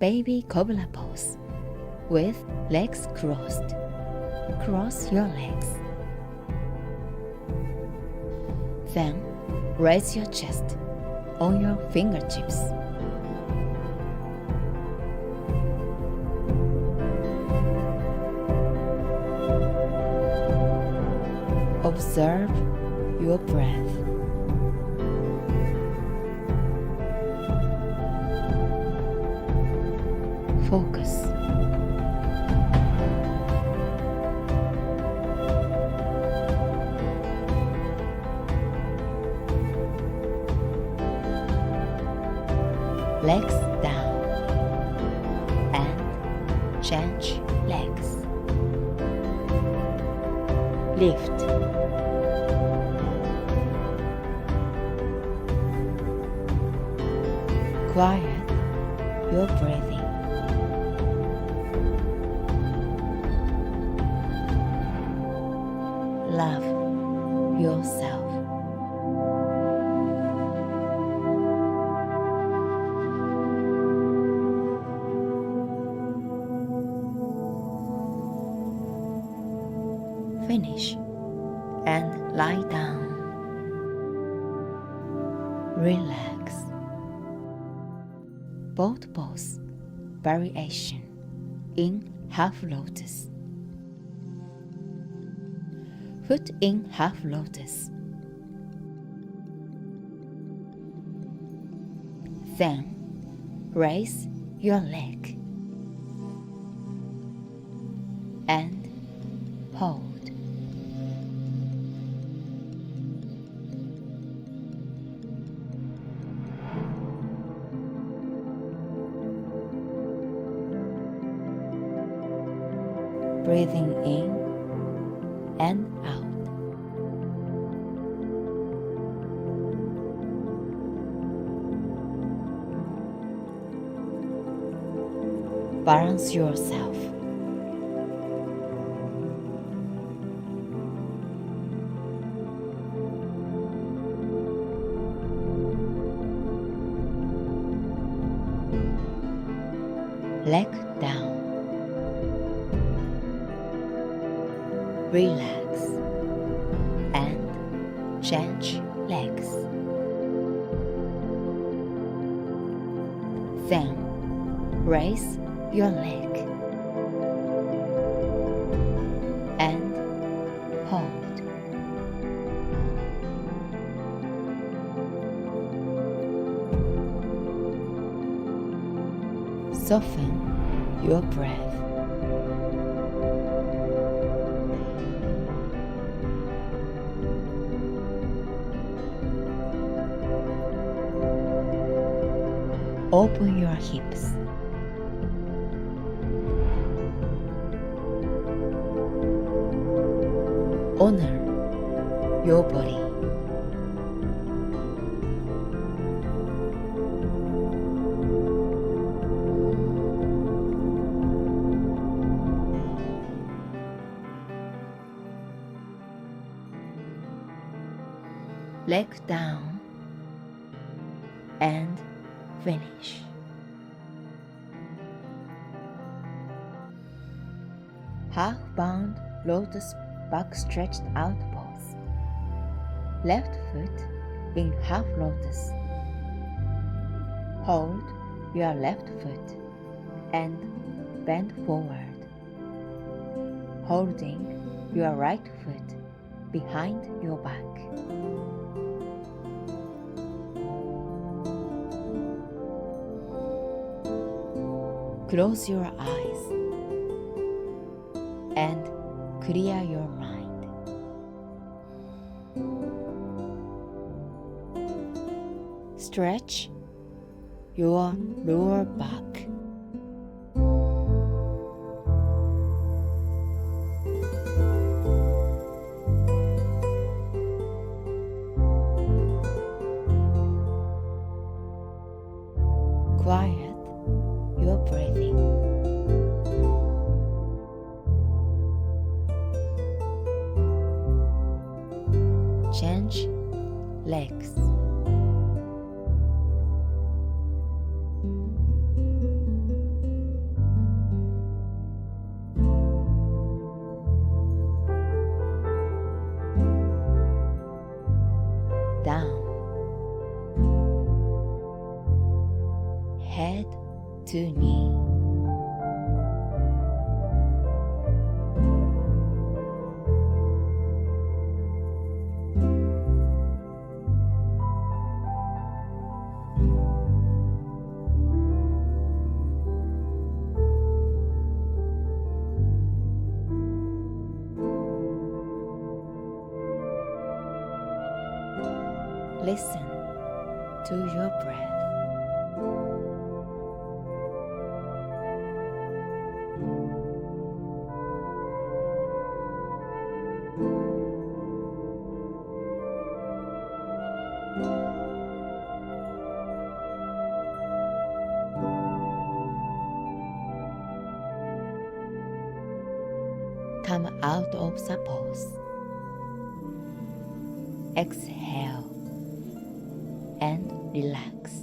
baby cobra pose with legs crossed. Cross your legs. Then raise your chest on your fingertips. Observe your breath. Focus. Legs down and change legs. Lift. Quiet your breathing. Love yourself. Finish and lie down. Relax. Boat pose variation in half lotus. Foot in half lotus. Then raise your leg and hold. Breathing in and out. Balance yourself. Leg down. Relax and change legs. Then raise your leg and hold. Soften your breath. Open your hips. Honor your body. Leg down and finish. Half-bound lotus back stretched out pose. Left foot in half lotus. Hold your left foot and bend forward, holding your right foot behind your back. Close your eyes and clear your mind. Stretch your lower back. Quiet your breathing. Change legs. to knee. Listen to your breath. Come out of suppose. Exhale and relax.